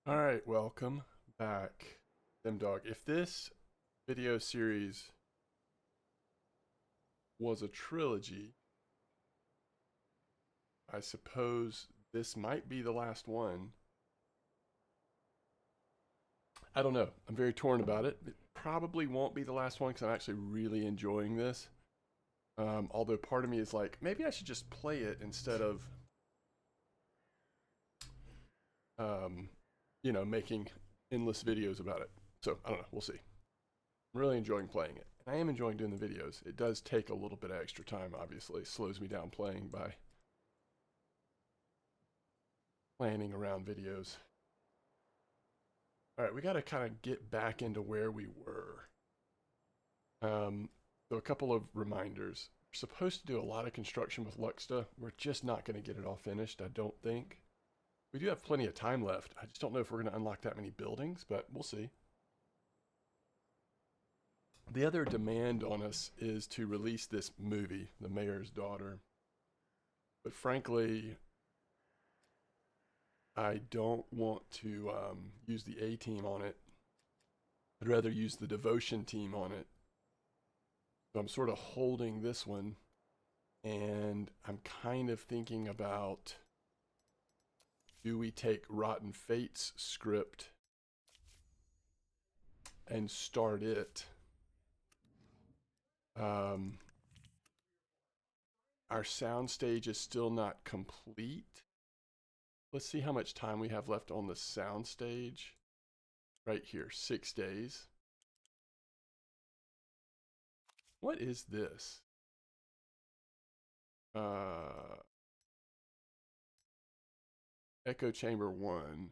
All right, welcome back, Them Dog. If this video series was a trilogy, I suppose this might be the last one. I don't know. I'm very torn about it. It probably won't be the last one because I'm actually really enjoying this. Although part of me is like, maybe I should just play it instead of, um, making endless videos about it. So I don't know. We'll see. I'm really enjoying playing it. And I am enjoying doing the videos. It does take a little bit of extra time, obviously. It slows me down playing by planning around videos. All right, we got to kind of get back into where we were. So a couple of reminders. We're supposed to do a lot of construction with Luxta. We're just not going to get it all finished, I don't think. We do have plenty of time left. I just don't know if we're going to unlock that many buildings, but we'll see. The other demand on us is to release this movie, The Mayor's Daughter. But frankly, I don't want to use the A team on it. I'd rather use the devotion team on it. So I'm sort of holding this one, and I'm kind of thinking about, do we take Rotten Fate's script and start it? Our soundstage is still not complete. Let's see how much time we have left on the soundstage. Right here, 6 days. What is this? Echo Chamber 1.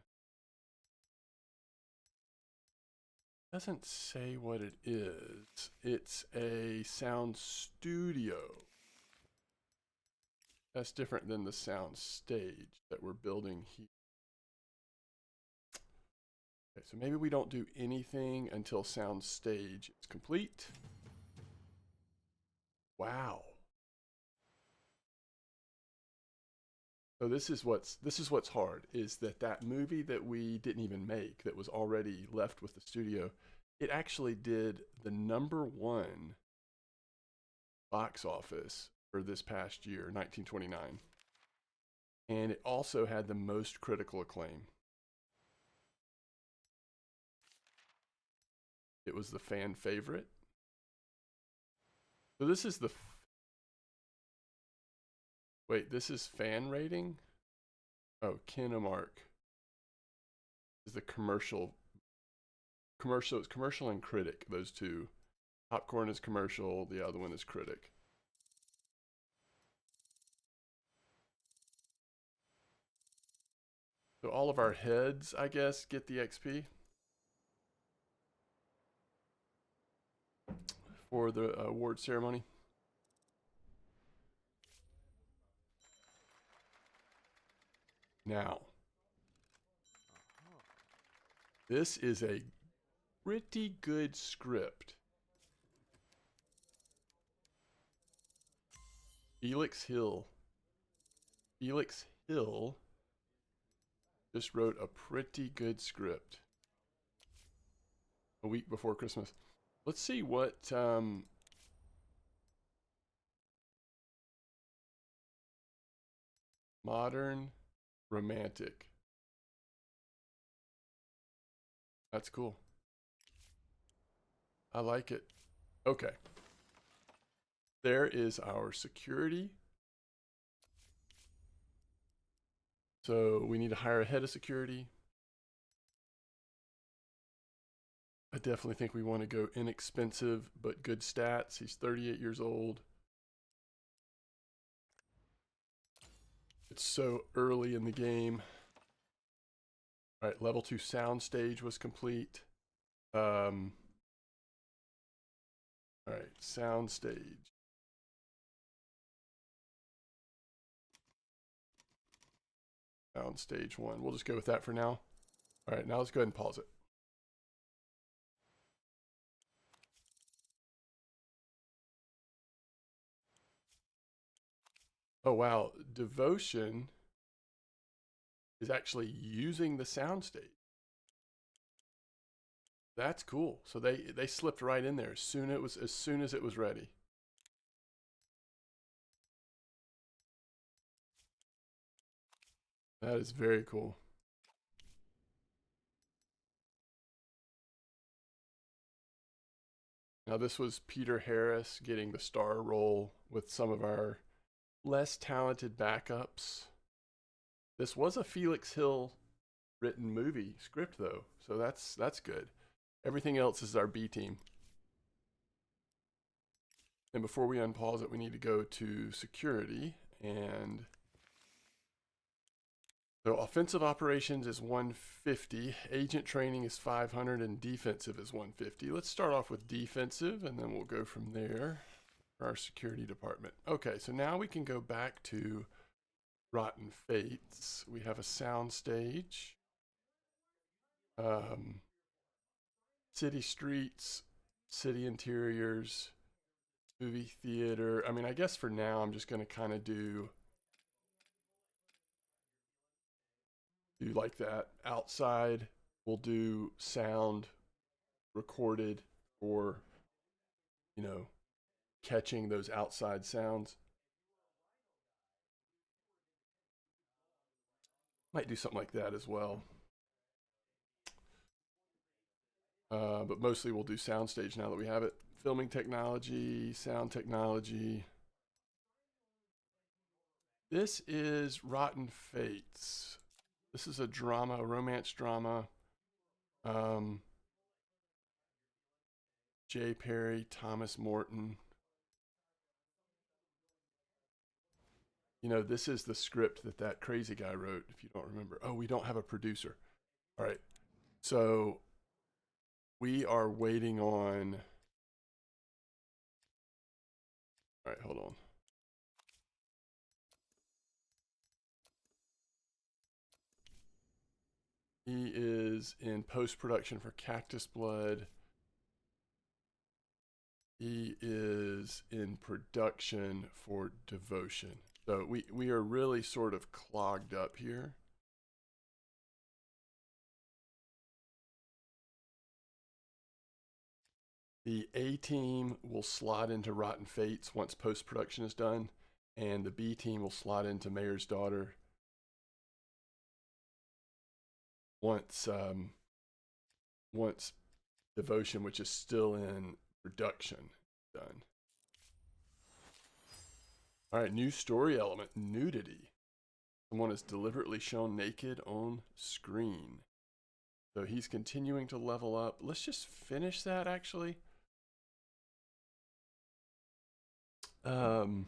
Doesn't say what it is. It's a sound studio. That's different than the sound stage that we're building here. Okay, so maybe we don't do anything until sound stage is complete. Wow. So this is what's hard, is that movie that we didn't even make, that was already left with the studio, it actually did the #1 box office for this past year, 1929. And it also had the most critical acclaim. It was the fan favorite. So this is the wait, this is fan rating? Oh, Kinemark is the commercial. It's commercial and critic, those two. Popcorn is commercial, the other one is critic. So all of our heads, I guess, get the XP for the award ceremony. Now, this is a pretty good script. Felix Hill just wrote a pretty good script a week before Christmas. Let's see what modern romantic. That's cool. I like it. Okay. There is our security. So we need to hire a head of security. I definitely think we want to go inexpensive but good stats. He's 38 years old. It's so early in the game. All right, level 2 sound stage was complete. All right, sound stage. Sound stage 1. We'll just go with that for now. All right, now let's go ahead and pause it. Oh, wow. Devotion is actually using the soundstage. That's cool. So they slipped right in there as soon as it was ready. That is very cool. Now this was Peter Harris getting the star role with some of our less talented backups. This was a Felix Hill written movie script though, so that's good. Everything else is our B team. And before we unpause it, we need to go to security. And so offensive operations is 150, agent training is 500, and defensive is 150. Let's start off with defensive, and then we'll go from there for our security department. Okay, so now we can go back to Rotten Fates. We have a sound stage, city streets, city interiors, movie theater. I mean, I guess for now I'm just going to kind of do like that. Outside, we'll do sound recorded for, you know, catching those outside sounds. Might do something like that as well. But mostly we'll do soundstage now that we have it. Filming technology, sound technology. This is Rotten Fates. This is a drama, a romance drama. Jay Perry, Thomas Morton. You know, this is the script that crazy guy wrote, if you don't remember. Oh, we don't have a producer. All right. So we are waiting on. All right, hold on. He is in post-production for Cactus Blood. He is in production for Devotion. So we are really sort of clogged up here. The A team will slot into Rotten Fates once post-production is done, and the B team will slot into Mayor's Daughter once once Devotion, which is still in production, done. All right, new story element, nudity. Someone is deliberately shown naked on screen. So he's continuing to level up. Let's just finish that actually. Oh,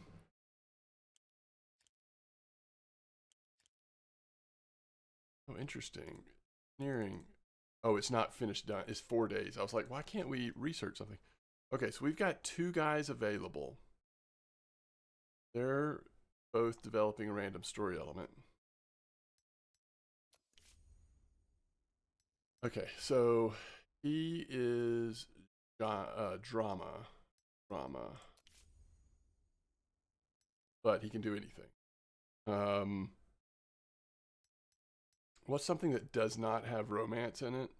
interesting. Nearing. Oh, it's not finished done. It's 4 days. I was like, why can't we research something? Okay, so we've got 2 guys available. They're both developing a random story element. Okay, so he is drama, but he can do anything. What's something that does not have romance in it?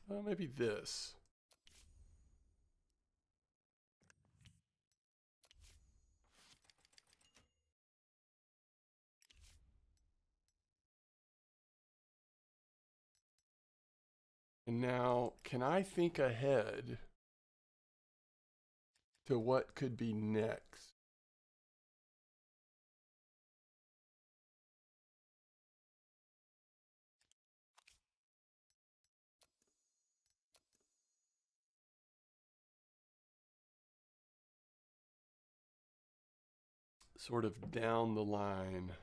Well, maybe this. And now, can I think ahead to what could be next? Sort of down the line.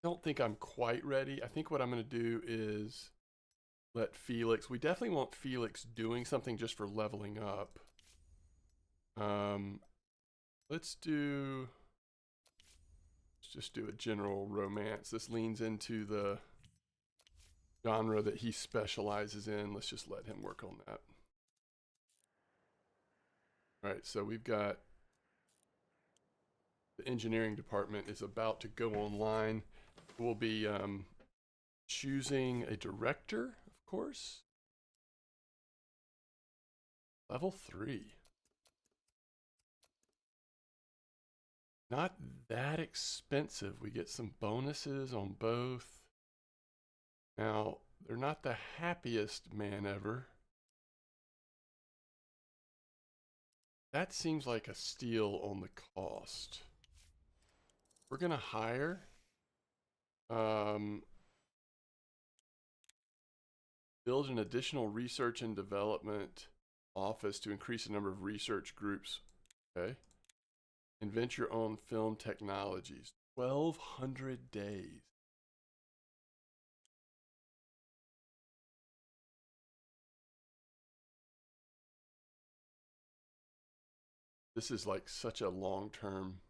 Don't think I'm quite ready. I think what I'm going to do is let Felix, we definitely want Felix doing something just for leveling up. Let's just do a general romance. This leans into the genre that he specializes in. Let's just let him work on that. All right, so we've got the engineering department is about to go online. We'll be choosing a director, of course. Level 3. Not that expensive. We get some bonuses on both. Now, they're not the happiest man ever. That seems like a steal on the cost. We're going to hire build an additional research and development office to increase the number of research groups. Okay. Invent your own film technologies. 1,200 days. This is like such a long term.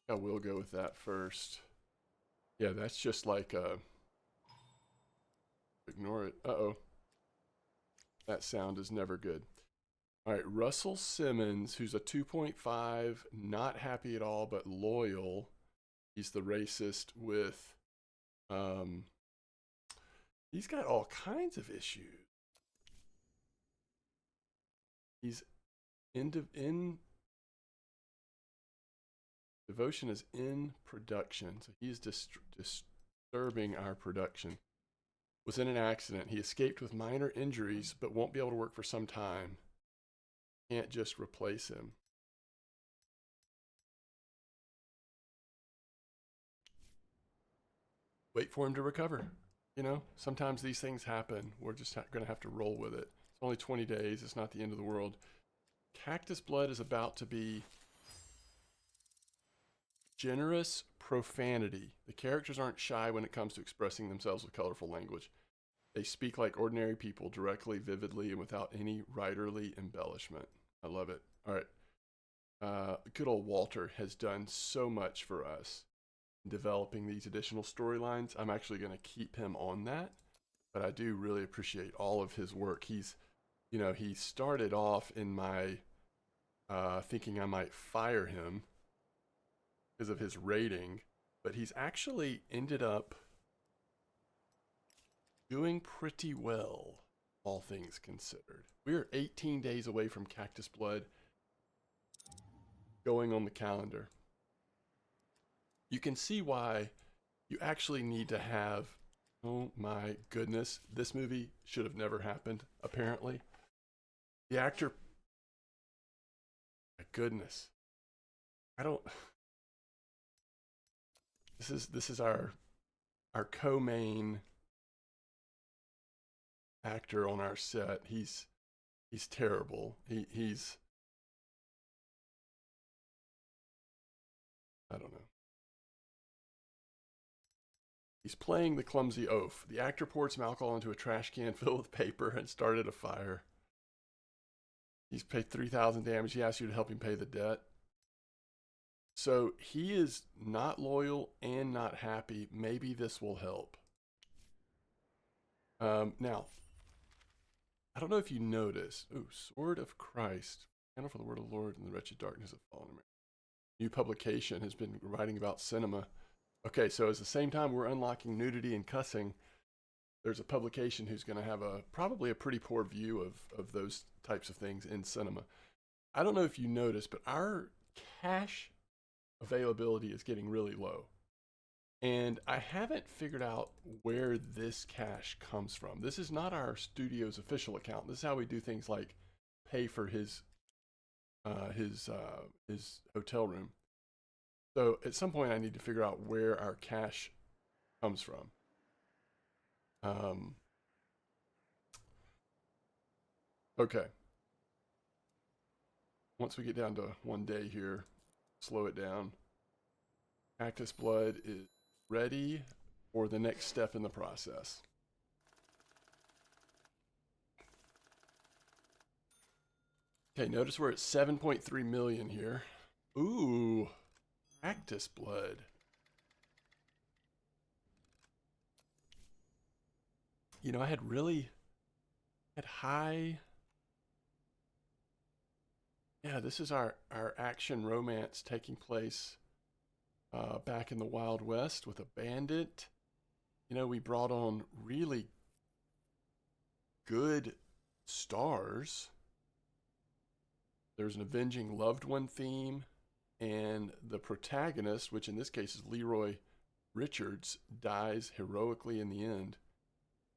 I will go with that first. Yeah, that's just like ignore it. Uh-oh. That sound is never good. All right, Russell Simmons, who's a 2.5, not happy at all, but loyal. He's the racist with, he's got all kinds of issues. He's in devotion is in production, so he's disturbing our production. Was in an accident. He escaped with minor injuries, but won't be able to work for some time. Can't just replace him. Wait for him to recover. You know, sometimes these things happen. We're just going to have to roll with it. It's only 20 days. It's not the end of the world. Cactus Blood is about to be generous profanity. The characters aren't shy when it comes to expressing themselves with colorful language. They speak like ordinary people, directly, vividly, and without any writerly embellishment. I love it. All right. Good old Walter has done so much for us in developing these additional storylines. I'm actually going to keep him on that, but I do really appreciate all of his work. He's, you know, he started off in my thinking I might fire him because of his rating, but he's actually ended up doing pretty well, all things considered. We're 18 days away from Cactus Blood going on the calendar. You can see why you actually need to have, oh my goodness, this movie should have never happened, apparently. The actor, my goodness. I don't, this is our co-main actor on our set. He's terrible. He's I don't know. He's playing the clumsy oaf. The actor poured some alcohol into a trash can filled with paper and started a fire. He's paid 3,000 damage. He asked you to help him pay the debt. So he is not loyal and not happy. Maybe this will help. Now, I don't know if you noticed. Ooh, Sword of Christ. Candle for the word of the Lord and the wretched darkness of fallen. New publication has been writing about cinema. Okay, so at the same time we're unlocking nudity and cussing, there's a publication who's going to have probably a pretty poor view of those types of things in cinema. I don't know if you noticed, but our cash availability is getting really low. And I haven't figured out where this cash comes from. This is not our studio's official account. This is how we do things like pay for his hotel room. So at some point I need to figure out where our cash comes from. Okay. Once we get down to 1 day here, slow it down. Cactus Blood is ready for the next step in the process. Okay, notice we're at 7.3 million here. Ooh, Cactus Blood. You know, I had high Yeah, this is our action romance taking place back in the Wild West with a bandit. You know, we brought on really good stars. There's an avenging loved one theme, and the protagonist, which in this case is Leroy Richards, dies heroically in the end.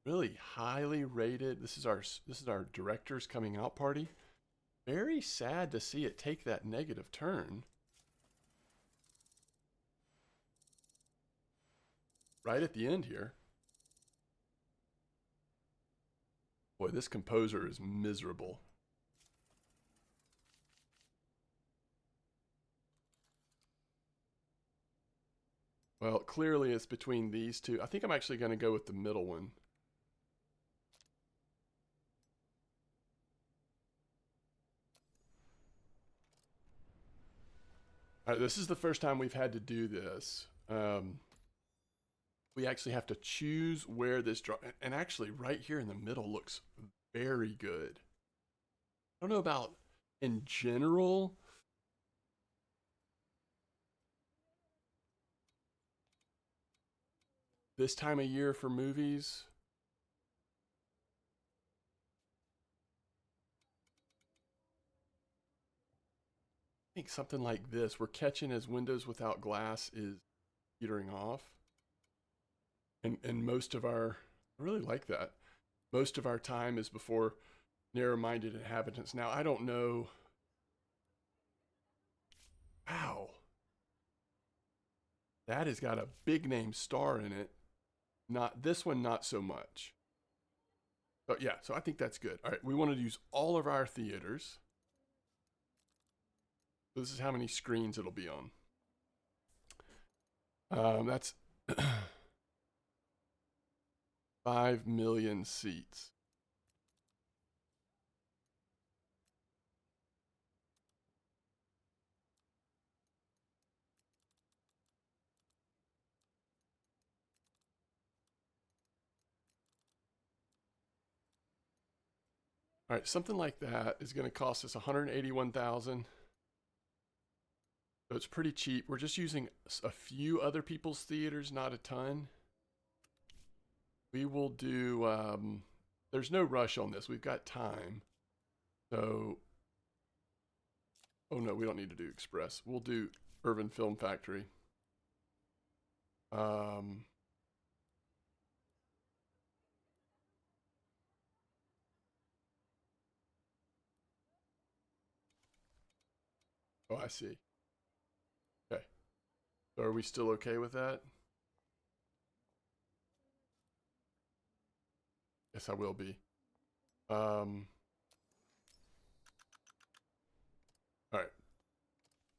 Really highly rated. This is our director's coming out party. Very sad to see it take that negative turn right at the end here. Boy, this composer is miserable. Well, clearly it's between these two. I think I'm actually going to go with the middle one. All right, this is the first time we've had to do this. We actually have to choose where this draw, and actually right here in the middle looks very good. I don't know about in general. This time of year for movies, I think something like this, we're catching as windows without glass is petering off. And most of our, I really like that. Most of our time is before narrow-minded inhabitants. Now, I don't know. Wow. That has got a big name star in it. Not this one, not so much. But yeah, so I think that's good. All right, we want to use all of our theaters. So this is how many screens it'll be on. That's 5 million seats. All right, something like that is going to cost us 181,000. So it's pretty cheap. We're just using a few other people's theaters, not a ton. We will do, there's no rush on this. We've got time. So, oh no, we don't need to do Express. We'll do Urban Film Factory. Um, oh, I see. Okay. So are we still okay with that? Yes, I will be. Um, all right.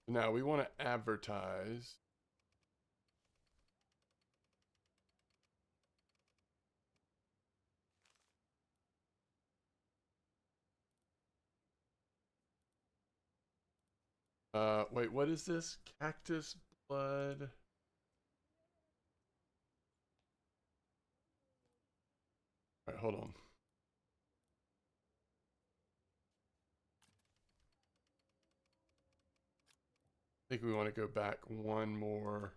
Now we want to advertise. Wait, what is this? Cactus blood. All right, hold on. I think we want to go back one more.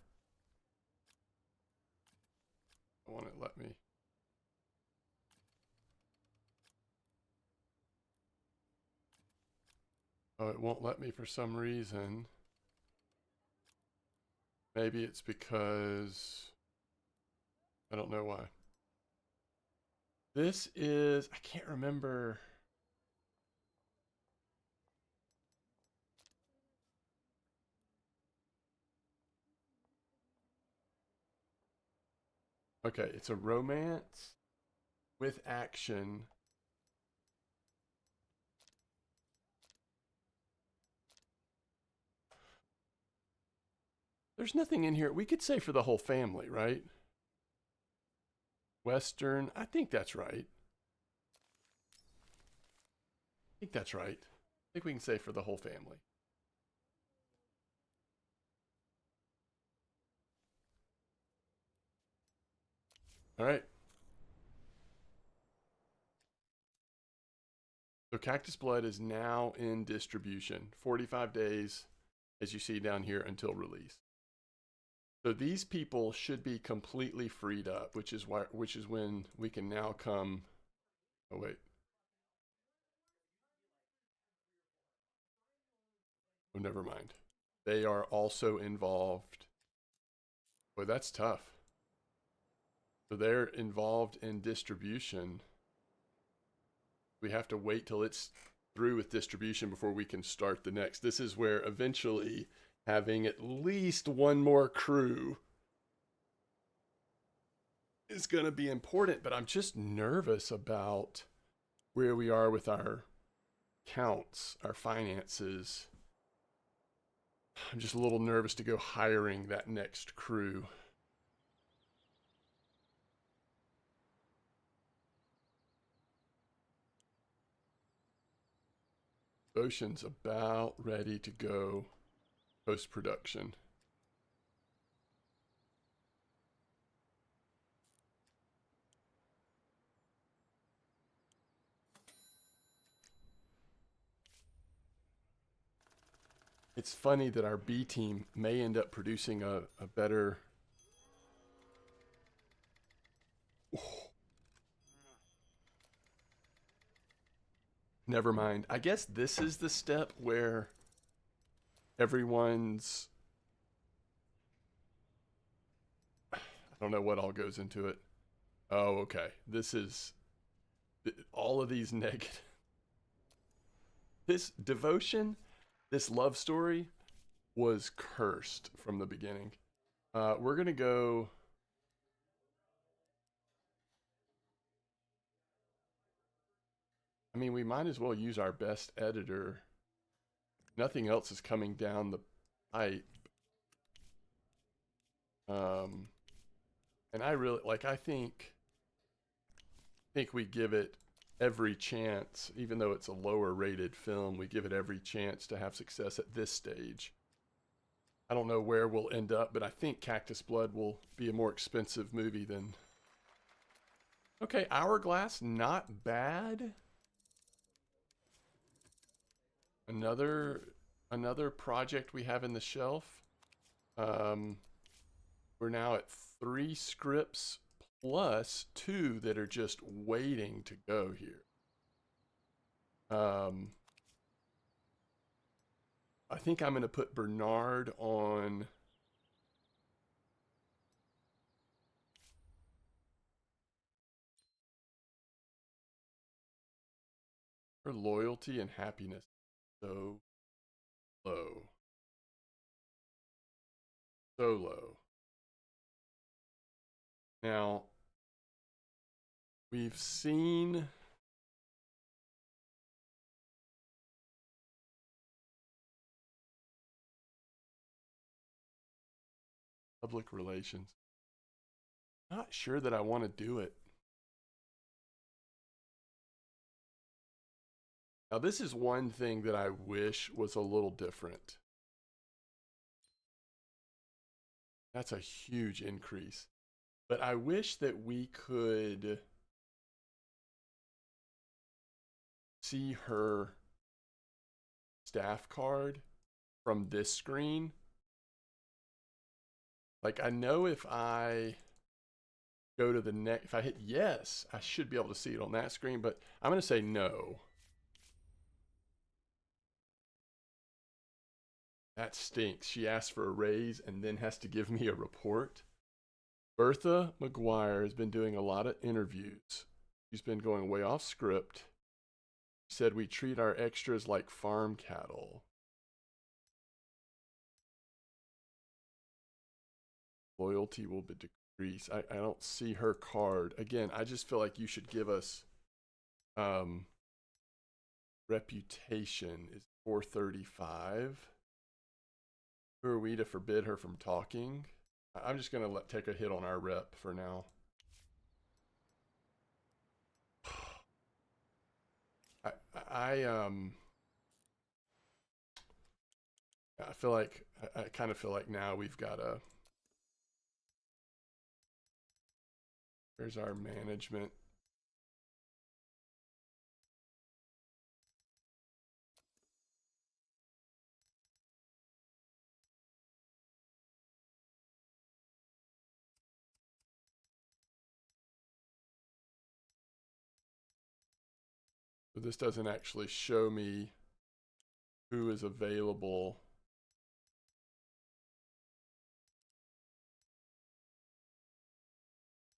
I want to let me. Oh, it won't let me for some reason. Maybe it's because I don't know why. This is, I can't remember. Okay, it's a romance with action. There's nothing in here. We could say for the whole family, right? Western. I think that's right. I think that's right. I think we can say for the whole family. All right. So Cactus Blood is now in distribution. 45 days, as you see down here, until release. So these people should be completely freed up, which is when we can now come. Oh wait. Oh, never mind. They are also involved. Boy, that's tough. So they're involved in distribution. We have to wait till it's through with distribution before we can start the next. This is where eventually having at least one more crew is going to be important, but I'm just nervous about where we are with our counts, our finances. I'm just a little nervous to go hiring that next crew. Ocean's about ready to go post-production. It's funny that our B team may end up producing a better... Oh. Never mind. I guess this is the step where everyone's... I don't know what all goes into it. Oh, okay. This is... all of these negative... This devotion, this love story, was cursed from the beginning. We're going to go... I mean, we might as well use our best editor. Nothing else is coming down the pipe. And I really, like, I think we give it every chance, even though it's a lower rated film, we give it every chance to have success at this stage. I don't know where we'll end up, but I think Cactus Blood will be a more expensive movie than... Okay, Hourglass, not bad. Another project we have in the shelf. We're now at 3 scripts plus 2 that are just waiting to go here. I think I'm going to put Bernard on... Her loyalty and happiness so low. So low. Now, we've seen... public relations. Not sure that I want to do it. Now, this is one thing that I wish was a little different. That's a huge increase. But I wish that we could see her staff card from this screen. Like, I know if I go to the next, if I hit yes, I should be able to see it on that screen, but I'm going to say no. That stinks. She asks for a raise and then has to give me a report. Bertha McGuire has been doing a lot of interviews. She's been going way off script. She said we treat our extras like farm cattle. Loyalty will be decreased. I don't see her card. Again, I just feel like you should give us reputation is 435. Who are we to forbid her from talking? I'm just going to take a hit on our rep for now. I feel like, I kind of feel like now we've got a... There's our management. But this doesn't actually show me who is available.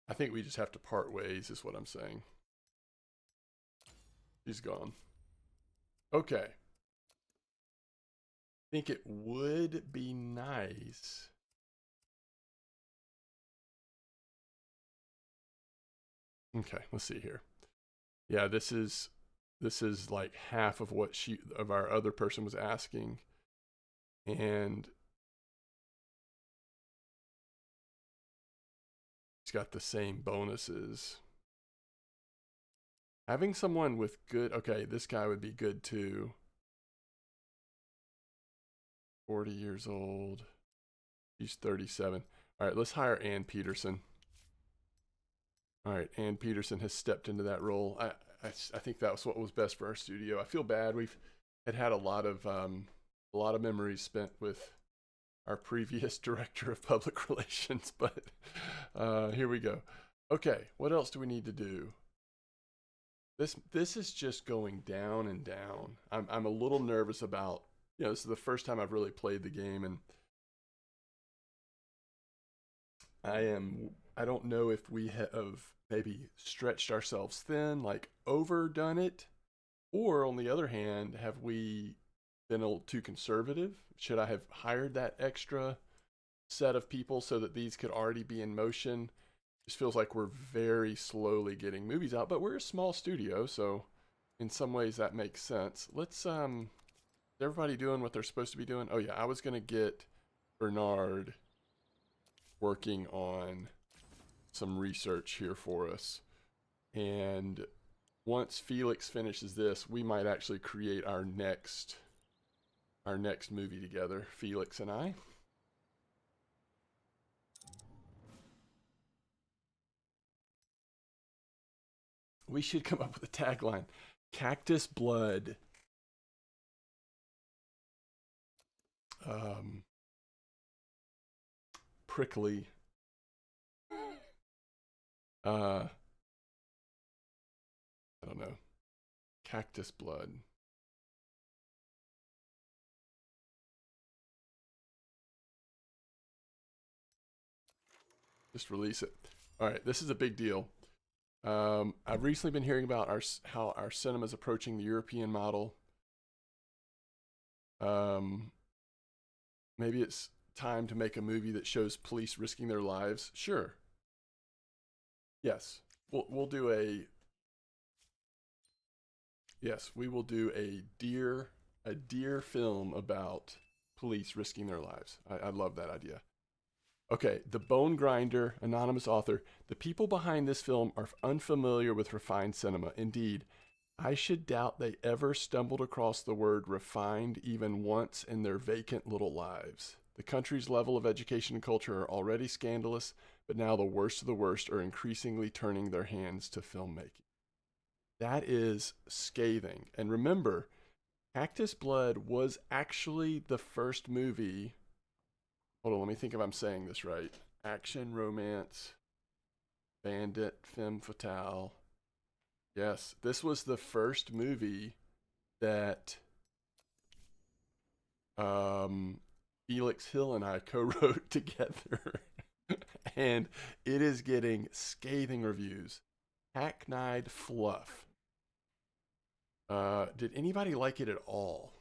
I think we just have to part ways is what I'm saying. He's gone. Okay. I think it would be nice. Okay, let's see here. Yeah, this is like half of what our other person was asking. And he's got the same bonuses. Having someone with good, okay, this guy would be good too. 40 years old. He's 37. All right, let's hire Ann Peterson. All right, Ann Peterson has stepped into that role. I think that was what was best for our studio. I feel bad. We've had a lot of memories spent with our previous director of public relations, but here we go. Okay, what else do we need to do? This is just going down and down. I'm a little nervous about, this is the first time I've really played the game, and I don't know if we have maybe stretched ourselves thin, like overdone it, or on the other hand, have we been a little too conservative? Should I have hired that extra set of people so that these could already be in motion? Just feels like we're very slowly getting movies out, but we're a small studio, so in some ways that makes sense. Let's is everybody doing what they're supposed to be doing? Oh yeah, I was gonna get Bernard working on some research here for us, and once Felix finishes this, we might actually create our next movie together, Felix and I. We should come up with a tagline. Cactus blood. Prickly. I don't know. Cactus blood. Just release it. All right, this is a big deal. I've recently been hearing about how our cinema is approaching the European model. Maybe it's time to make a movie that shows police risking their lives. Sure. Yes, we'll do a. Yes, we will do a deer film about police risking their lives. I love that idea. Okay, The Bone Grinder, anonymous author. The people behind this film are unfamiliar with refined cinema. Indeed, I should doubt they ever stumbled across the word refined even once in their vacant little lives. The country's level of education and culture are already scandalous, but now the worst of the worst are increasingly turning their hands to filmmaking. That is scathing. And remember, Cactus Blood was actually the first movie. Hold on, let me think if I'm saying this right. Action, romance, bandit, femme fatale. Yes, this was the first movie that Felix Hill and I co-wrote together. And it is getting scathing reviews. Hackneyed fluff. Did anybody like it at all?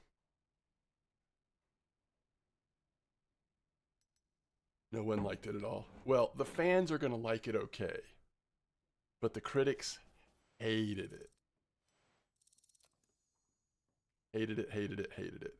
No one liked it at all. Well, the fans are going to like it okay. But the critics hated it. Hated it, hated it, hated it.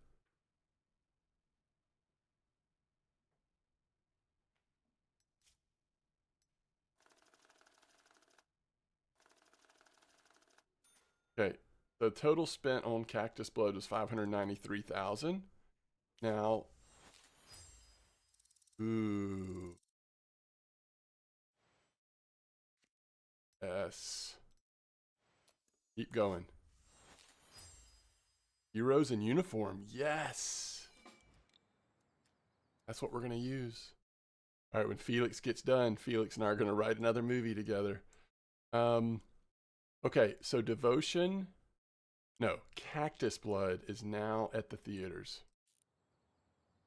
Okay, the total spent on Cactus Blood was $593,000. Now, ooh, yes. Keep going. Heroes in uniform, yes. That's what we're gonna use. All right, when Felix gets done, Felix and I are gonna write another movie together. Okay, so Devotion No, Cactus Blood is now at the theaters.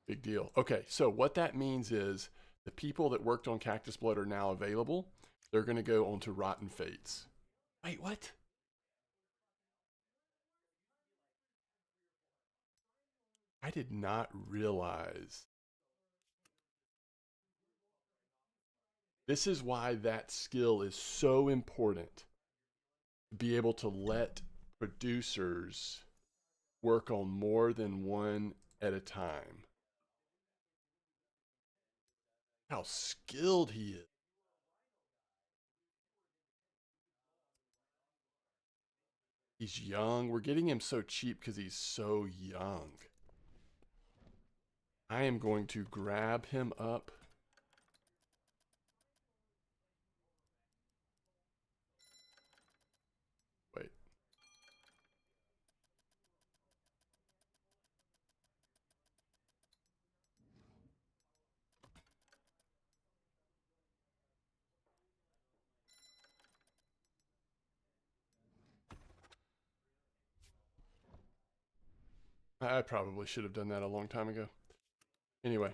Big deal. Okay, so what that means is the people that worked on Cactus Blood are now available. They're going to go on to Rotten Fates. Wait, what? I did not realize. This is why that skill is so important. To be able to let producers work on more than one at a time. How skilled he is. He's young. We're getting him so cheap because he's so young. I am going to grab him up. Wait. I probably should have done that a long time ago. Anyway.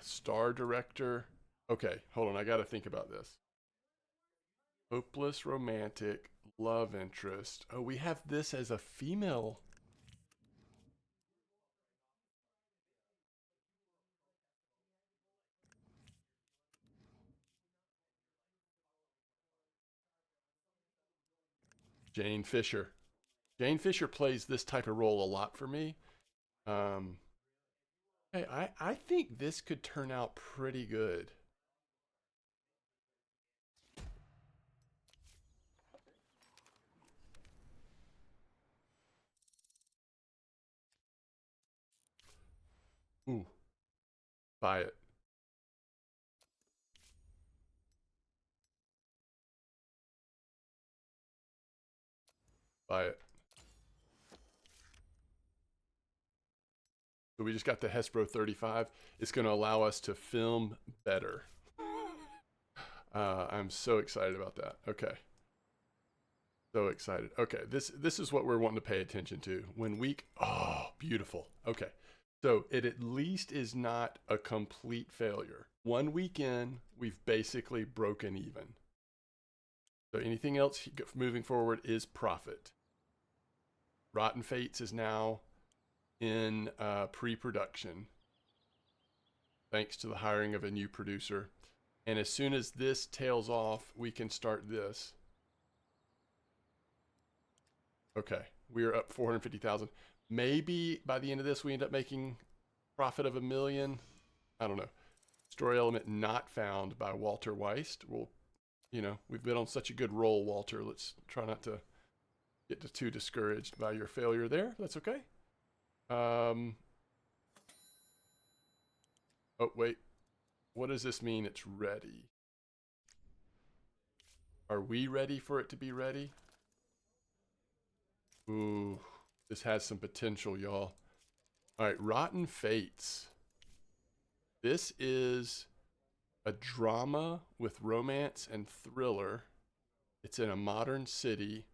Star director. Okay, hold on. I got to think about this. Hopeless romantic love interest. Oh, we have this as a female. Jane Fisher. Jane Fisher plays this type of role a lot for me. Um, hey, I think this could turn out pretty good. Ooh, buy it. Buy it. So we just got the Hespro 35. It's going to allow us to film better. I'm so excited about that. Okay. So excited. Okay, this is what we're wanting to pay attention to. When week, oh, beautiful. Okay. So it at least is not a complete failure. 1 week in, we've basically broken even. So anything else moving forward is profit. Rotten Fates is now in pre-production, thanks to the hiring of a new producer. And as soon as this tails off, we can start this. Okay, we are up 450,000. Maybe by the end of this, we end up making profit of $1 million. I don't know. Story element not found by Walter Weist. We'll, we've been on such a good roll, Walter. Let's try not to get too discouraged by your failure there. That's okay. Oh, wait. What does this mean? It's ready. Are we ready for it to be ready? Ooh, this has some potential, y'all. All right, Rotten Fates. This is a drama with romance and thriller. It's in a modern city,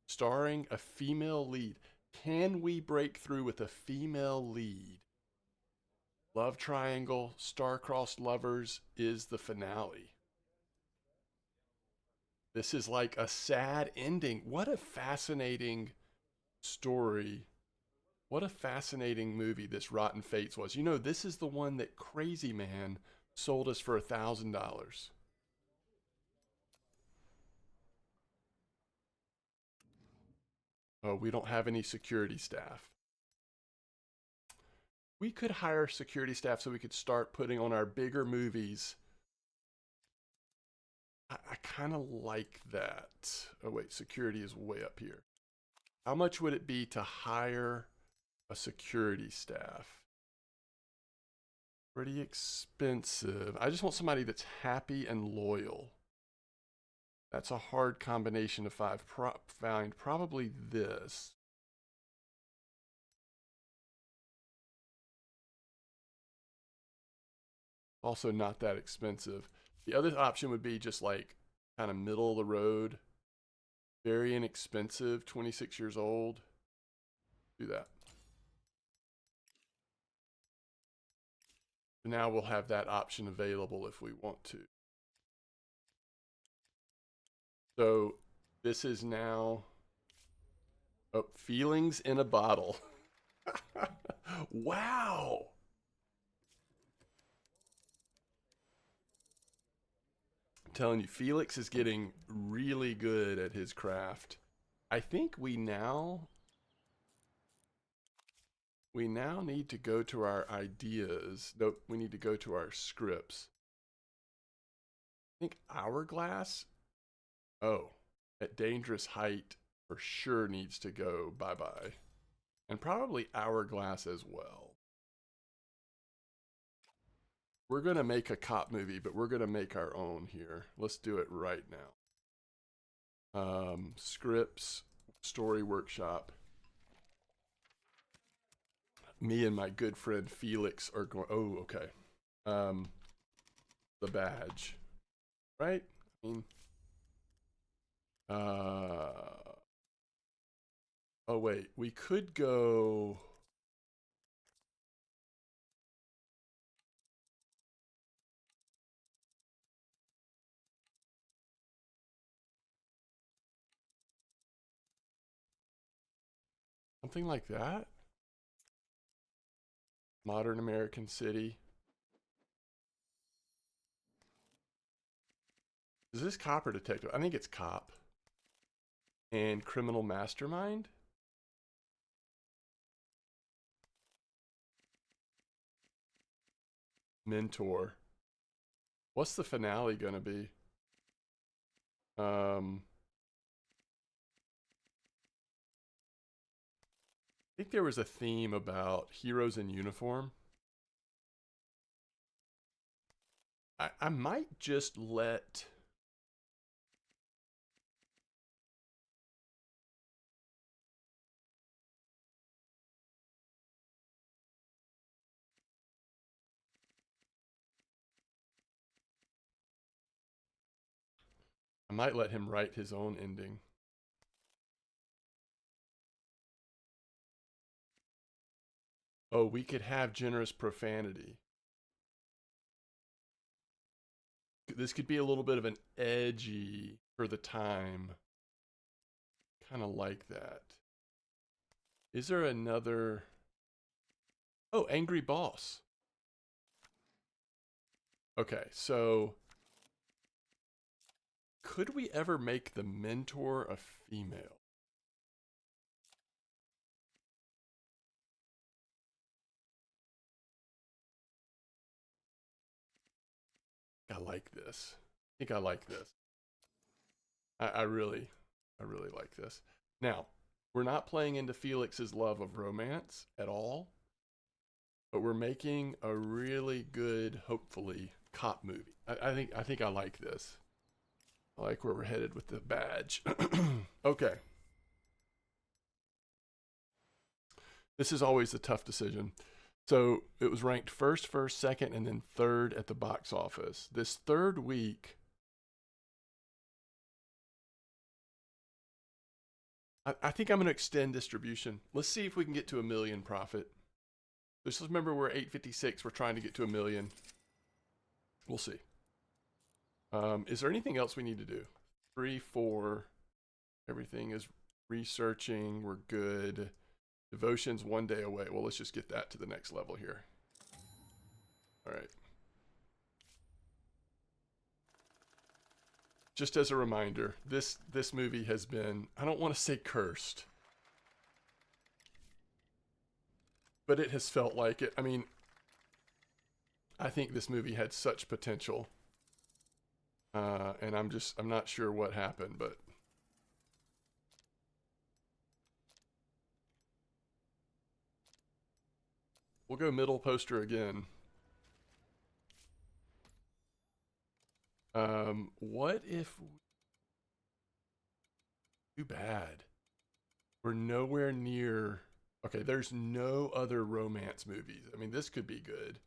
starring a female lead. Can we break through with a female lead? Love triangle, star-crossed lovers is the finale. This is like a sad ending. What a fascinating story. What a fascinating movie this Rotten Fates was. This is the one that Crazy Man sold us for $1,000. Oh, we don't have any security staff. We could hire security staff so we could start putting on our bigger movies. I kind of like that. Oh, wait, security is way up here. How much would it be to hire a security staff? Pretty expensive. I just want somebody that's happy and loyal. That's a hard combination to find. Probably this. Also not that expensive. The other option would be just like kind of middle of the road. Very inexpensive, 26 years old. Do that. Now we'll have that option available if we want to. So this is now feelings in a bottle. Wow. I'm telling you, Felix is getting really good at his craft. I think we now need to go to our ideas. Nope, we need to go to our scripts. I think hourglass. Oh, at dangerous height for sure needs to go bye-bye. And probably hourglass as well. We're going to make a cop movie, but we're going to make our own here. Let's do it right now. Scripts, story workshop. Me and my good friend Felix are going. Oh, okay. The badge, right? I mean, oh wait, we could go. Something like that. Modern American City. Is this cop or detective? I think it's cop. And criminal mastermind? Mentor. What's the finale gonna be? I think there was a theme about heroes in uniform. I might just let. I might let him write his own ending. Oh, we could have generous profanity. This could be a little bit of an edgy for the time. Kind of like that. Is there another? Oh, angry boss. Okay, so could we ever make the mentor a female? I like this. I think I like this. I really like this. Now, we're not playing into Felix's love of romance at all, but we're making a really good, hopefully, cop movie. I think I like this. I like where we're headed with the badge. Okay. This is always a tough decision. So it was ranked first, second, and then third at the box office. This third week, I think I'm going to extend distribution. Let's see if we can get to 1 million profit. Just remember we're 856. We're trying to get to 1 million. We'll see. Is there anything else we need to do? 3, 4. Everything is researching. We're good. Devotion's 1 day away. Well, let's just get that to the next level here. All right. Just as a reminder, this movie has been, I don't want to say cursed, but it has felt like it. I mean, I think this movie had such potential. And I'm not sure what happened, but we'll go middle poster again. What if, too bad. We're nowhere near, okay, there's no other romance movies. I mean, this could be good.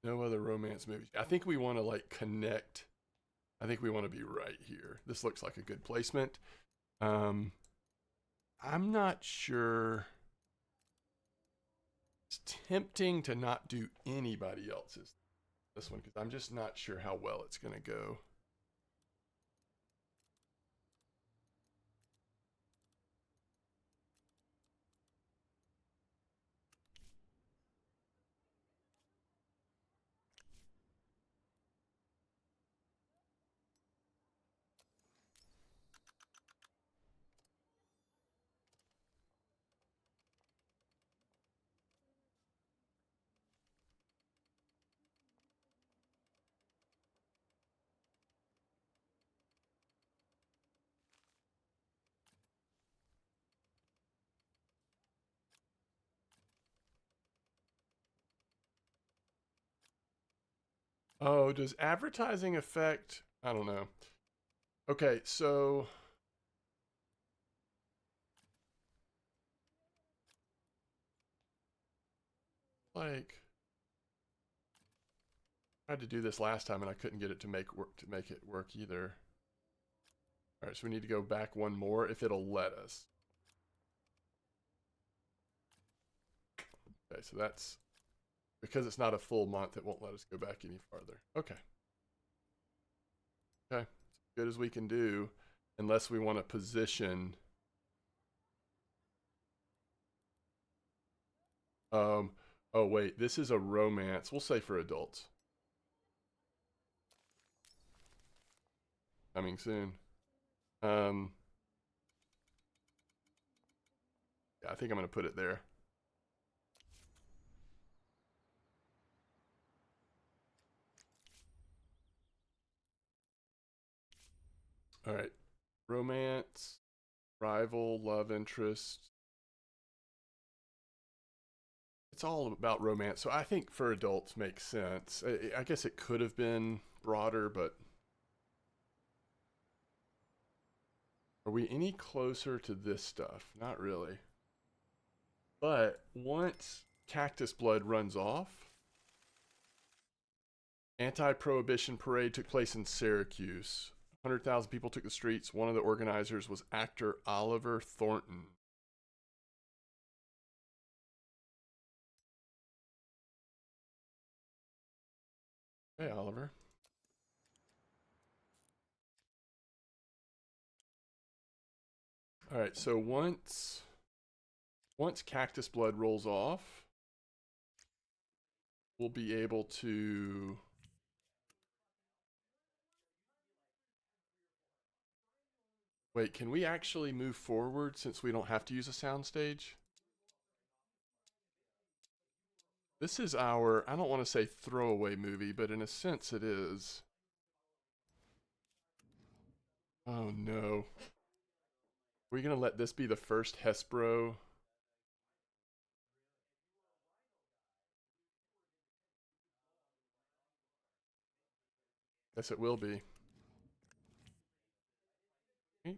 No other romance movies. I think we want to like connect. I think we want to be right here. This looks like a good placement. Um, I'm not sure. It's tempting to not do anybody else's this one because I'm just not sure how well it's going to go. Oh, does advertising affect? I don't know. Okay, so like I tried to do this last time and I couldn't get it to make it work either. All right, so we need to go back one more if it'll let us. Okay, so that's because it's not a full month, it won't let us go back any farther. Okay. Okay. As good as we can do, unless we want to position. Um, oh wait, this is a romance. We'll say for adults. Coming soon. Um, yeah, I think I'm gonna put it there. All right. Romance, rival, love interest. It's all about romance. So I think for adults makes sense. I guess it could have been broader, but are we any closer to this stuff? Not really. But once Cactus Blood runs off, anti-prohibition parade took place in Syracuse. 100,000 people took the streets. One of the organizers was actor Oliver Thornton. Hey, Oliver. All right, so once Cactus Blood rolls off, we'll be able to wait, can we actually move forward since we don't have to use a soundstage? This is our, I don't want to say throwaway movie, but in a sense it is. Oh no. Are we going to let this be the first Hespro? Yes, it will be. Right.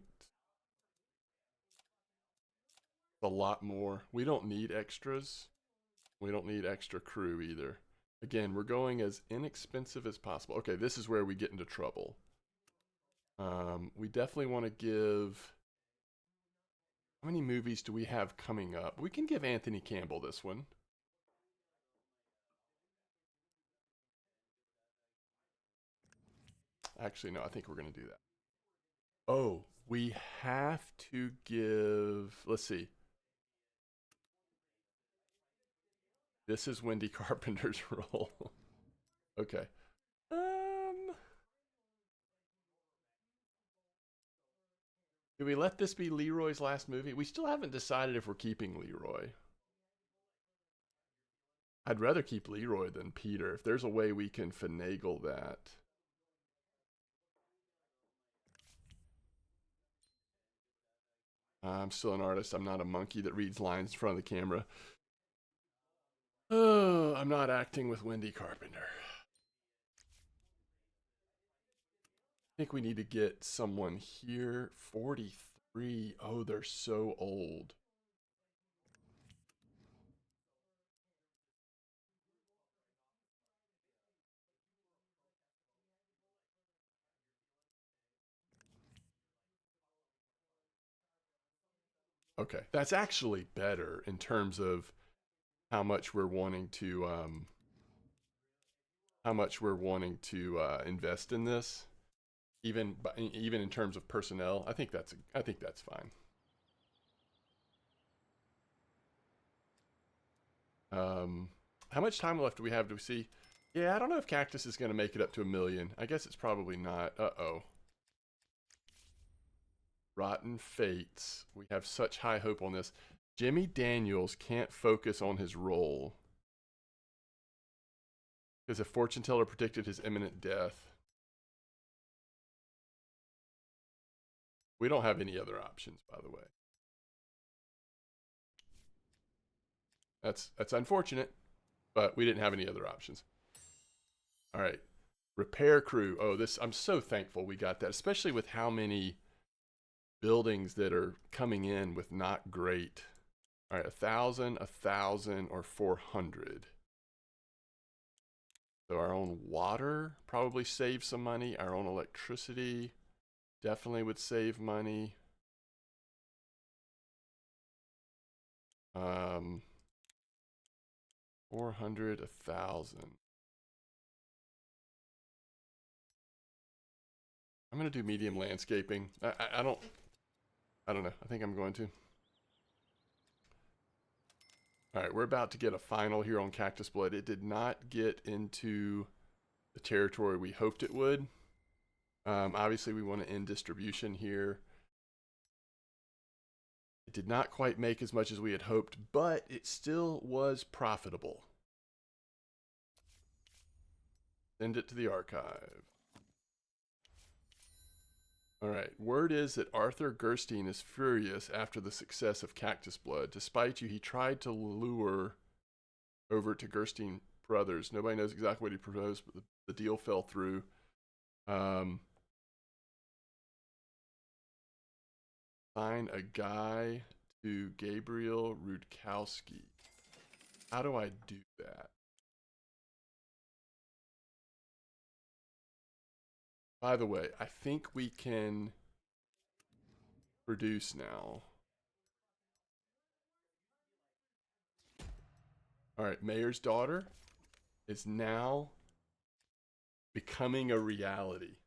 A lot more. We don't need extras. We don't need extra crew either. Again, we're going as inexpensive as possible. Okay, this is where we get into trouble. We definitely want to give. How many movies do we have coming up? We can give Anthony Campbell this one. Actually, no, I think we're going to do that. Oh, we have to give. Let's see. This is Wendy Carpenter's role. Okay. Um, do we let this be Leroy's last movie? We still haven't decided if we're keeping Leroy. I'd rather keep Leroy than Peter. If there's a way we can finagle that. I'm still an artist. I'm not a monkey that reads lines in front of the camera. Oh, I'm not acting with Wendy Carpenter. I think we need to get someone here. 43. Oh, they're so old. Okay, that's actually better in terms of how much we're wanting to invest in this, even in terms of personnel. I think that's fine. Um, how much time left do we have? Do we see? Yeah, I don't know if Cactus is going to make it up to 1 million. I guess it's probably not. Uh-oh. Rotten Fates. We have such high hope on this. Jimmy Daniels can't focus on his role because a fortune teller predicted his imminent death. We don't have any other options, by the way. That's unfortunate, but we didn't have any other options. All right. Repair crew. Oh, this I'm so thankful we got that, especially with how many buildings that are coming in with not great. All right, 1,000, or 400. So our own water probably saves some money. Our own electricity definitely would save money. 400, 1,000. I'm gonna do medium landscaping. I don't know. I think I'm going to. All right, we're about to get a final here on Cactus Blood. It did not get into the territory we hoped it would. Obviously, we want to end distribution here. It did not quite make as much as we had hoped, but it still was profitable. Send it to the archive. All right. Word is that Arthur Gerstein is furious after the success of Cactus Blood. Despite you, he tried to lure over to Gerstein Brothers. Nobody knows exactly what he proposed, but the deal fell through. Sign a guy to Gabriel Rudkowski. How do I do that? By the way, I think we can produce now. All right, Mayor's daughter is now becoming a reality.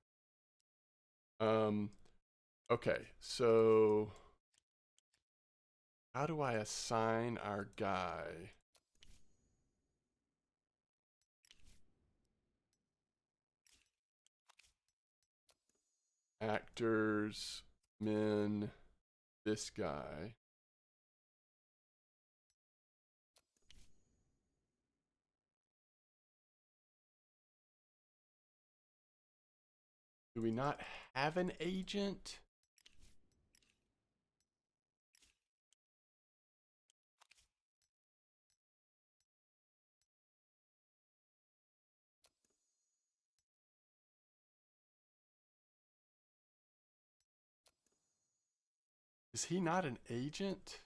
Okay, so how do I assign our guy? Actors, men, this guy. Do we not have an agent? Is he not an agent?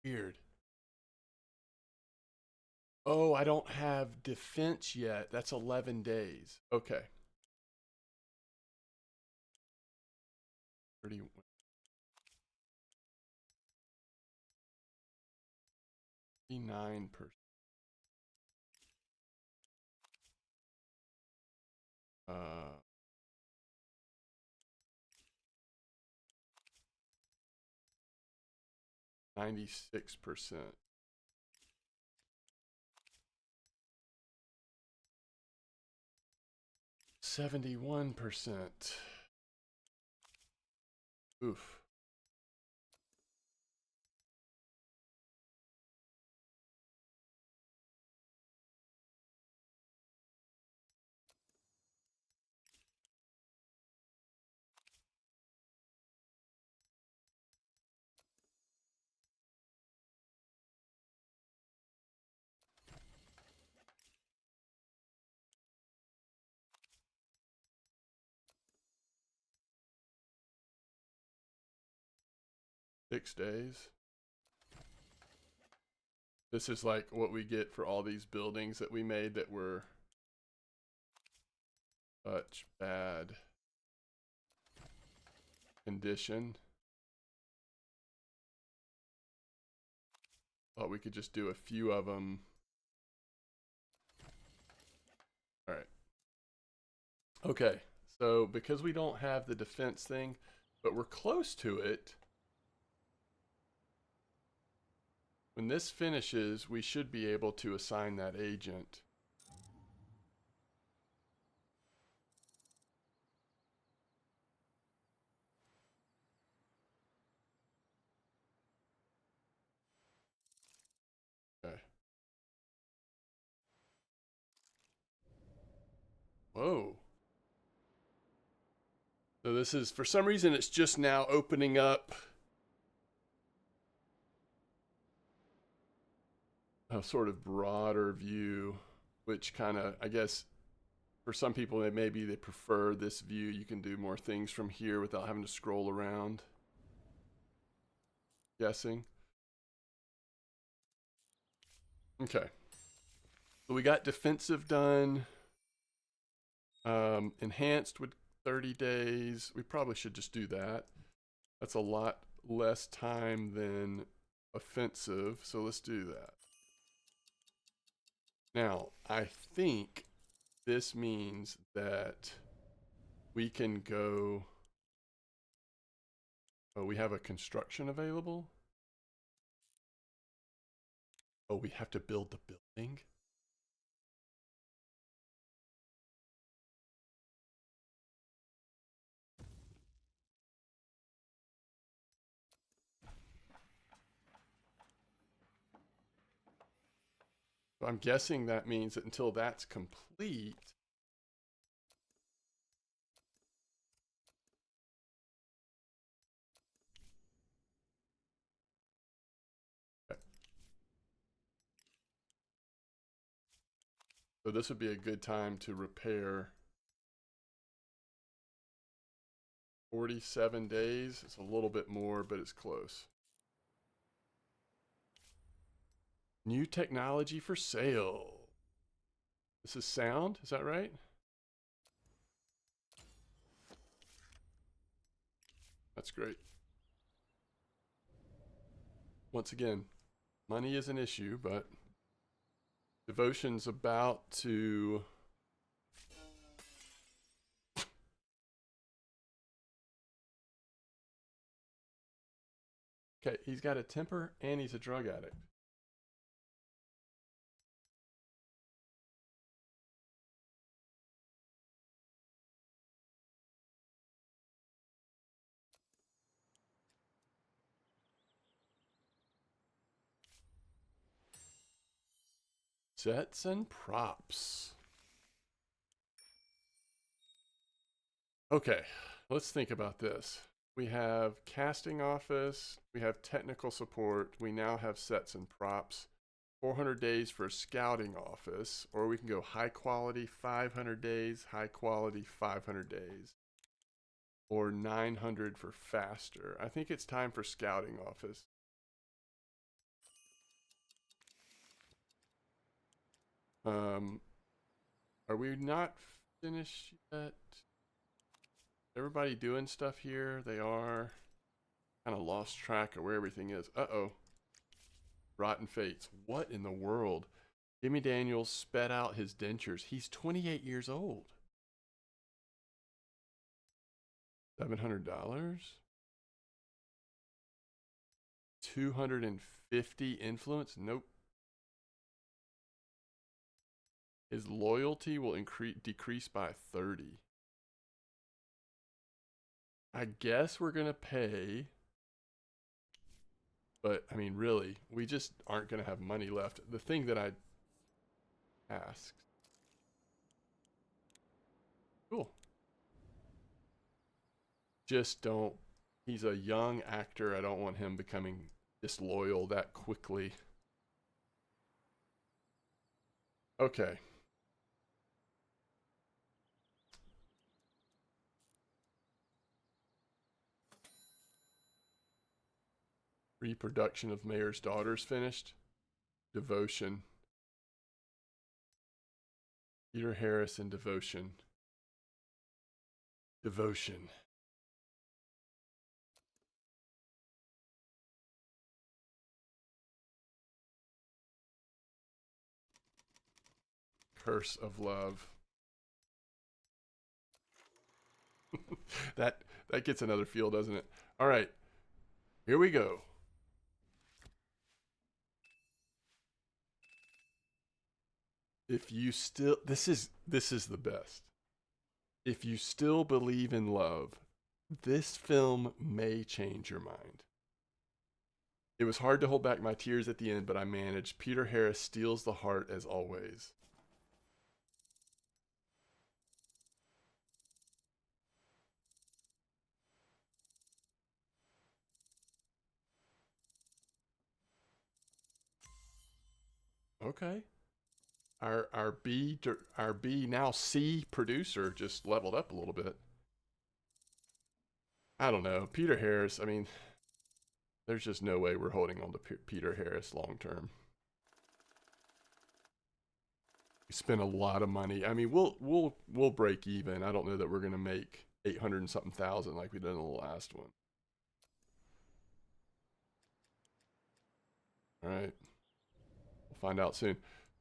Weird. Oh, I don't have defense yet. That's 11 days. Okay. 30, 39%. 96%. 71%. Oof. Six days. This is like what we get for all these buildings that we made that were such bad condition. Thought we could just do a few of them. All right. Okay, so because we don't have the defense thing, but we're close to it, when this finishes, we should be able to assign that agent. Okay. Whoa. So this is, for some reason, it's just now opening up a sort of broader view, which kind of, I guess, for some people, maybe they prefer this view. You can do more things from here without having to scroll around. Guessing. Okay. So we got defensive done. Enhanced with 30 days. We probably should just do that. That's a lot less time than offensive, so let's do that. Now, I think this means that we can go. Oh, we have a construction available. Oh, we have to build the building. So I'm guessing that means that until that's complete, okay. So this would be a good time to repair. 47 days. It's a little bit more, but it's close. New technology for sale. This is sound, is that right? That's great. Once again, money is an issue, but devotion's about to. Okay, he's got a temper and he's a drug addict. Sets and props. Okay, let's think about this. We have casting office, we have technical support, we now have sets and props. 400 days for scouting office, or we can go high quality 500 days, high quality 500 days, or 900 for faster. I think it's time for scouting office. Are we not finished yet? Everybody doing stuff here? They are. Kind of lost track of where everything is. Uh-oh. Rotten Fates. What in the world? Jimmy Daniels sped out his dentures. He's 28 years old. $700? 250 influence? Nope. His loyalty will decrease by 30. I guess we're going to pay. But, I mean, really, we just aren't going to have money left. The thing that I asked. Cool. Just don't. He's a young actor. I don't want him becoming disloyal that quickly. Okay. Reproduction of Mayor's Daughters finished. Devotion. Peter Harris and Devotion. Devotion. Curse of Love. that that gets another feel, doesn't it? All right, here we go. If you still, this is the best. If you still believe in love, this film may change your mind. It was hard to hold back my tears at the end, but I managed. Peter Harris steals the heart as always. Okay. Our B now C producer just leveled up a little bit. I don't know. Peter Harris, I mean, there's just no way we're holding on to Peter Harris long term. We spent a lot of money. I mean, we'll break even. I don't know that we're gonna make 800 and something thousand like we did in the last one. All right, we'll find out soon.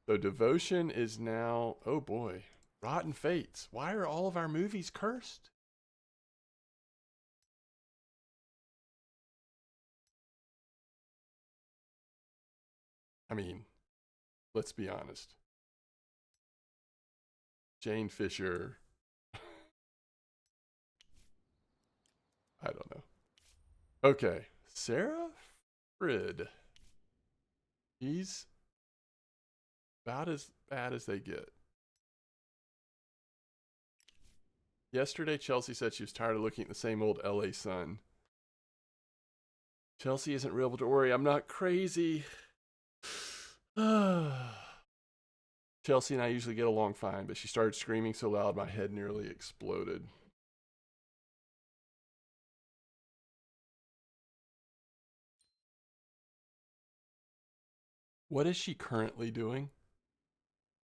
So Devotion is now, oh boy, Rotten Fates. Why are all of our movies cursed? I mean, let's be honest. Jane Fisher, I don't know. Okay, Sarah Frid. He's about as bad as they get. Yesterday, Chelsea said she was tired of looking at the same old LA sun. Chelsea isn't real, but don't worry, I'm not crazy. Chelsea and I usually get along fine, but she started screaming so loud my head nearly exploded. What is she currently doing?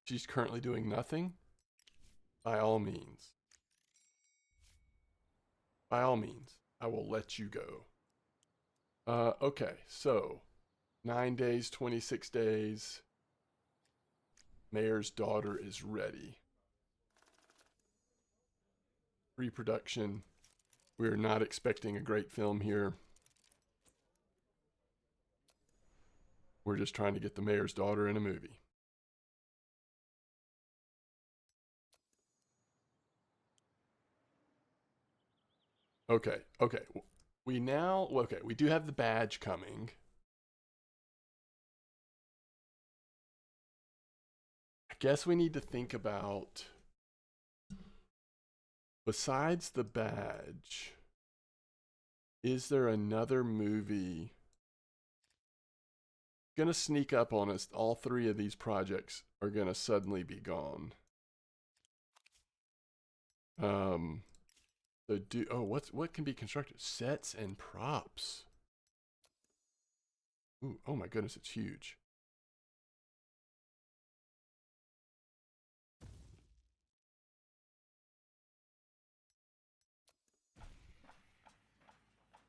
She's currently doing nothing? By all means. By all means, I will let you go. Okay, so 9 days, 26 days. Mayor's daughter is ready. Pre-production. We're not expecting a great film here. We're just trying to get the mayor's daughter in a movie. Okay. We do have the badge coming. I guess we need to think about, besides the badge, is there another movie gonna sneak up on us? All three of these projects are gonna suddenly be gone. What can be constructed? Sets and props. Ooh, oh my goodness, it's huge.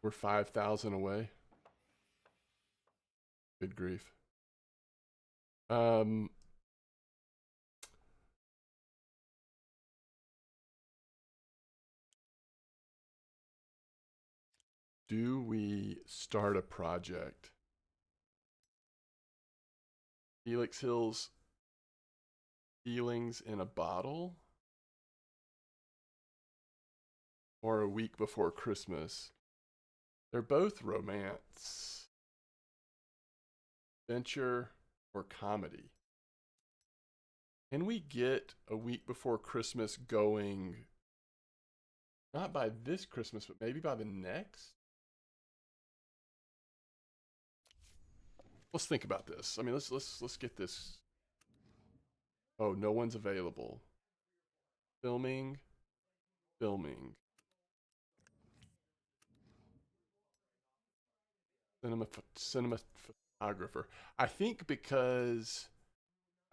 We're 5,000 away. Good grief. Do we start a project? Felix Hill's Feelings in a Bottle? Or A Week Before Christmas? They're both romance, adventure, or comedy. Can we get A Week Before Christmas going, not by this Christmas, but maybe by the next? Let's think about this. I mean, let's get this. Oh, no one's available. Filming. Cinematographer. I think because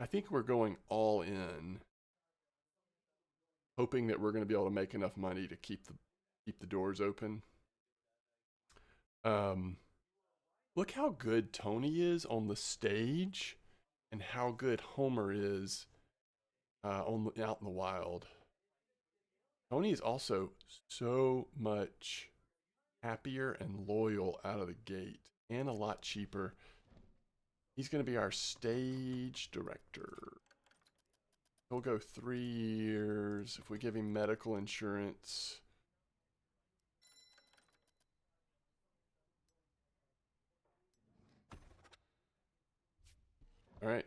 I think we're going all in. hoping that we're going to be able to make enough money to keep the doors open. Look how good Tony is on the stage, and how good Homer is out in the wild. Tony is also so much happier and loyal out of the gate, and a lot cheaper. He's going to be our stage director. He'll go 3 years if we give him medical insurance. All right.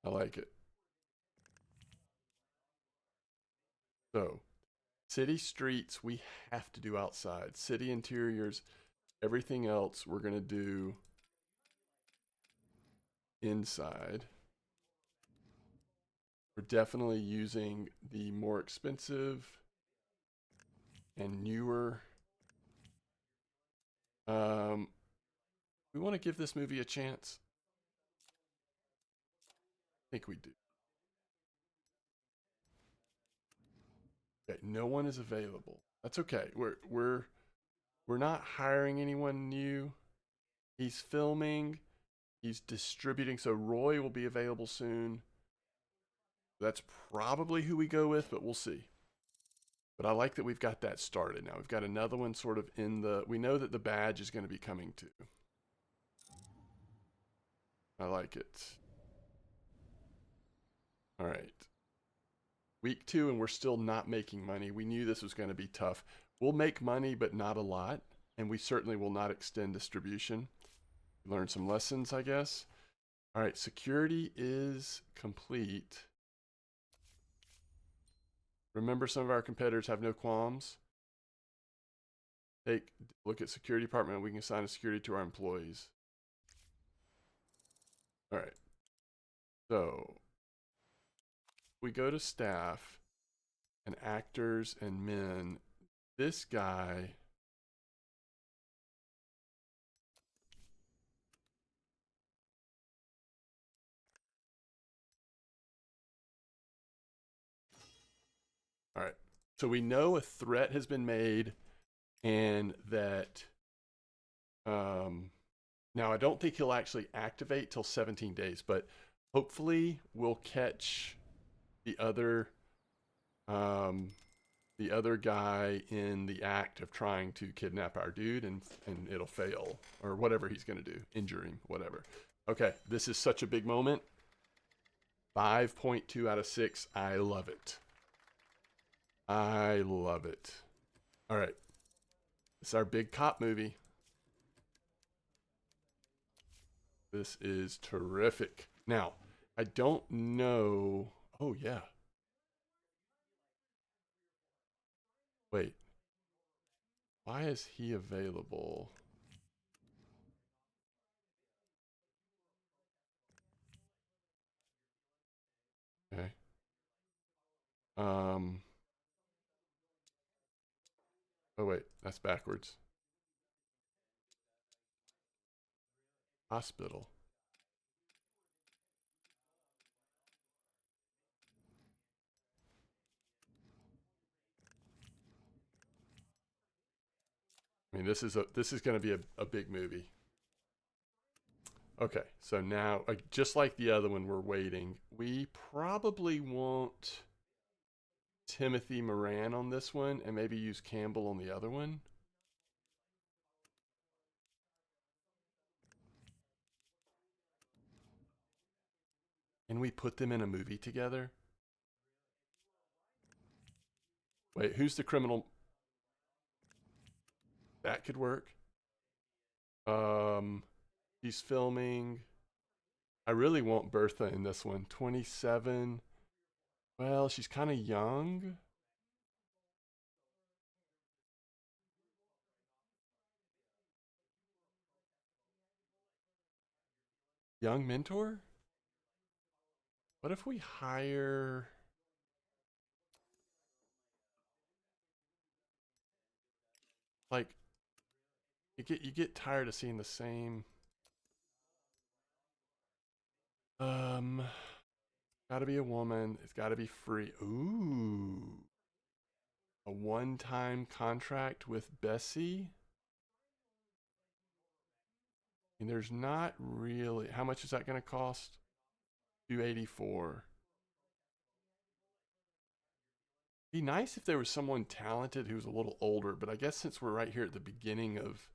I like it. So, city streets, we have to do outside. City interiors, everything else we're going to do inside. We're definitely using the more expensive and newer. We want to give this movie a chance. I think we do. Okay, no one is available. That's okay. We're not hiring anyone new. He's filming. He's distributing. So Roy will be available soon. That's probably who we go with, but we'll see. But I like that we've got that started now. We've got another one sort of in the... We know that the badge is going to be coming too. I like it. All right. Week 2, and we're still not making money. We knew this was going to be tough. We'll make money, but not a lot. And we certainly will not extend distribution. Learn some lessons, I guess. All right, security is complete. Remember, some of our competitors have no qualms. Look at security department. We can assign a security to our employees. All right. So we go to staff and actors and men. This guy... All right. So we know a threat has been made, and that now I don't think he'll actually activate till 17 days, but hopefully we'll catch the other guy in the act of trying to kidnap our dude, and it'll fail, or whatever he's going to do, injure him, whatever. Okay, this is such a big moment. 5.2 out of 6. I love it. I love it. All right. It's our big cop movie. This is terrific. Now, I don't know. Oh, yeah. Wait. Why is he available? Okay. Oh, wait. That's backwards. Hospital. I mean, this is going to be a big movie. Okay, so now, just like the other one, we're waiting. We probably want Timothy Moran on this one, and maybe use Campbell on the other one. Can we put them in a movie together? Wait, who's the criminal? That could work. He's filming. I really want Bertha in this one. 27. Well, she's kind of young. Young mentor? What if we hire... Like, you get tired of seeing the same... Gotta be a woman. It's gotta be free. Ooh. A one-time contract with Bessie? And there's not really. How much is that gonna cost? 284. Be nice if there was someone talented who was a little older, but I guess since we're right here at the beginning of.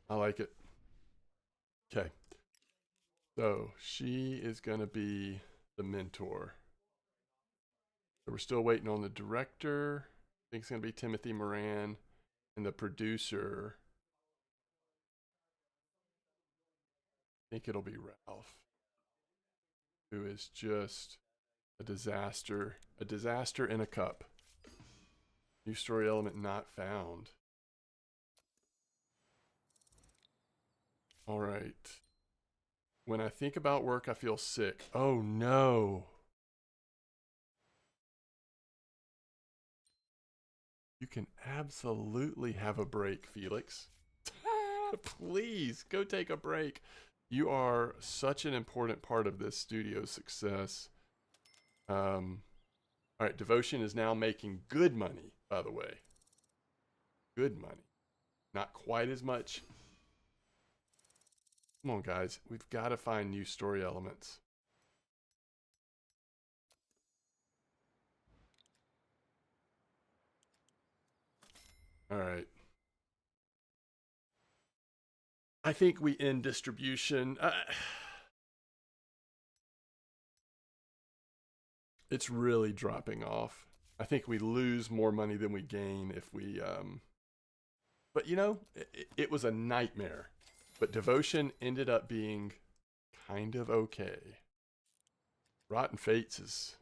I like it. Okay. So she is going to be the mentor. So we're still waiting on the director. I think it's going to be Timothy Moran. And the producer, I think it'll be Ralph, who is just a disaster. A disaster in a cup. New story element not found. All right. When I think about work, I feel sick. Oh no. You can absolutely have a break, Felix. Please go take a break. You are such an important part of this studio's success. All right, Devotion is now making good money, by the way. Good money. Not quite as much. Come on, guys. We've got to find new story elements. All right. I think we end distribution. It's really dropping off. I think we lose more money than we gain if we. But you know, it was a nightmare. But Devotion ended up being kind of okay. Rotten Fates is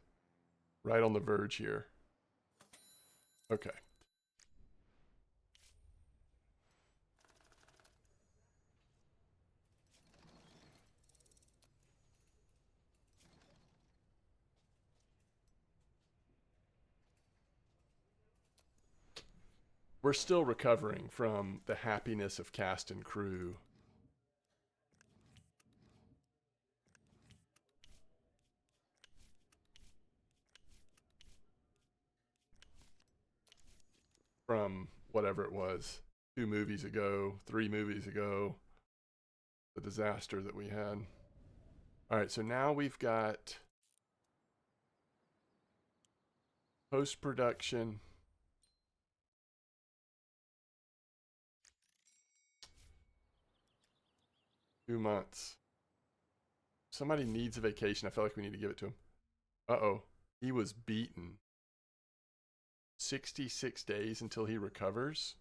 right on the verge here. Okay. We're still recovering from the happiness of cast and crew. From whatever it was, 2 movies ago, 3 movies ago, the disaster that we had. All right, so now we've got post-production. Two months. Somebody needs a vacation. I feel like we need to give it to him. Uh-oh. He was beaten. 66 days until he recovers.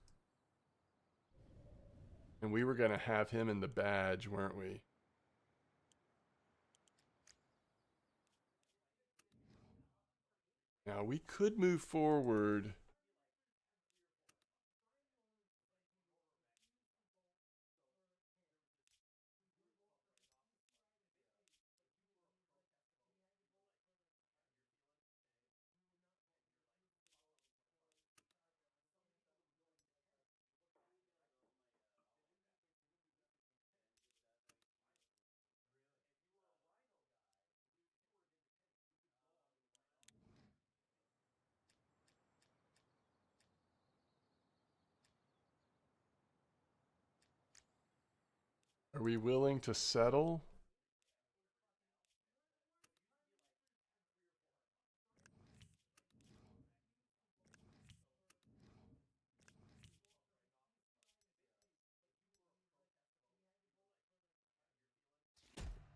And we were going to have him in the badge, weren't we? Now, we could move forward. Are we willing to settle?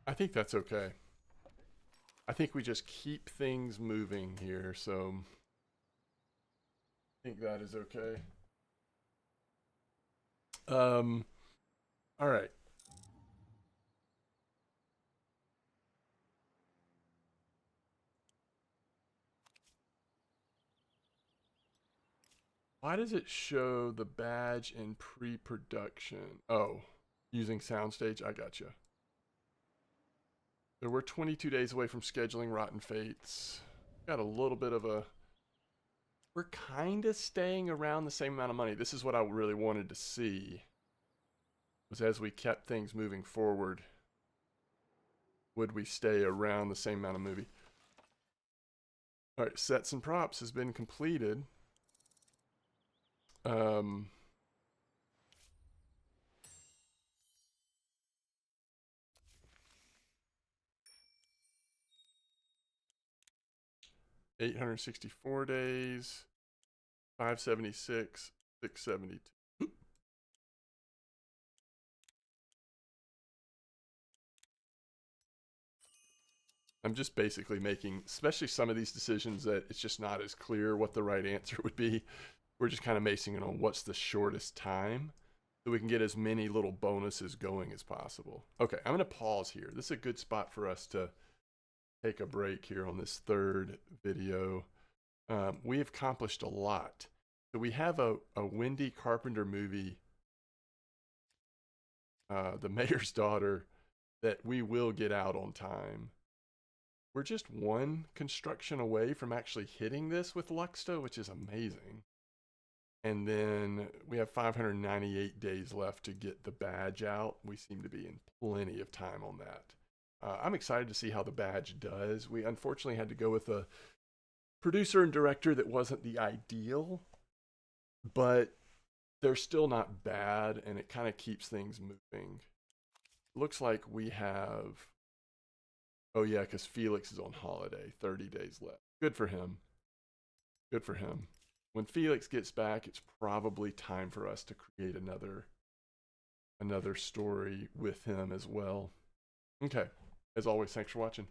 I think that's okay. I think we just keep things moving here, so I think that is okay. All right. Why does it show the badge in pre-production? Oh, using soundstage. I gotcha. So we're 22 days away from scheduling Rotten Fates. Got a little bit of a... We're kind of staying around the same amount of money. This is what I really wanted to see. Was as we kept things moving forward, would we stay around the same amount of movie? All right, sets and props has been completed. $864 days, 576, 672. I'm just basically making, especially some of these decisions that it's just not as clear what the right answer would be. We're just kind of basing it on what's the shortest time so we can get as many little bonuses going as possible. Okay, I'm going to pause here. This is a good spot for us to take a break here on this third video. We have accomplished a lot. So we have a Wendy Carpenter movie, The Mayor's Daughter, that we will get out on time. We're just one construction away from actually hitting this with Luxto, which is amazing. And then we have 598 days left to get the badge out. We seem to be in plenty of time on that. I'm excited to see how the badge does. We unfortunately had to go with a producer and director that wasn't the ideal, but they're still not bad, and it kind of keeps things moving. Looks like we have... Oh yeah, because Felix is on holiday, 30 days left. Good for him. Good for him. When Felix gets back, it's probably time for us to create another story with him as well. Okay, as always, thanks for watching.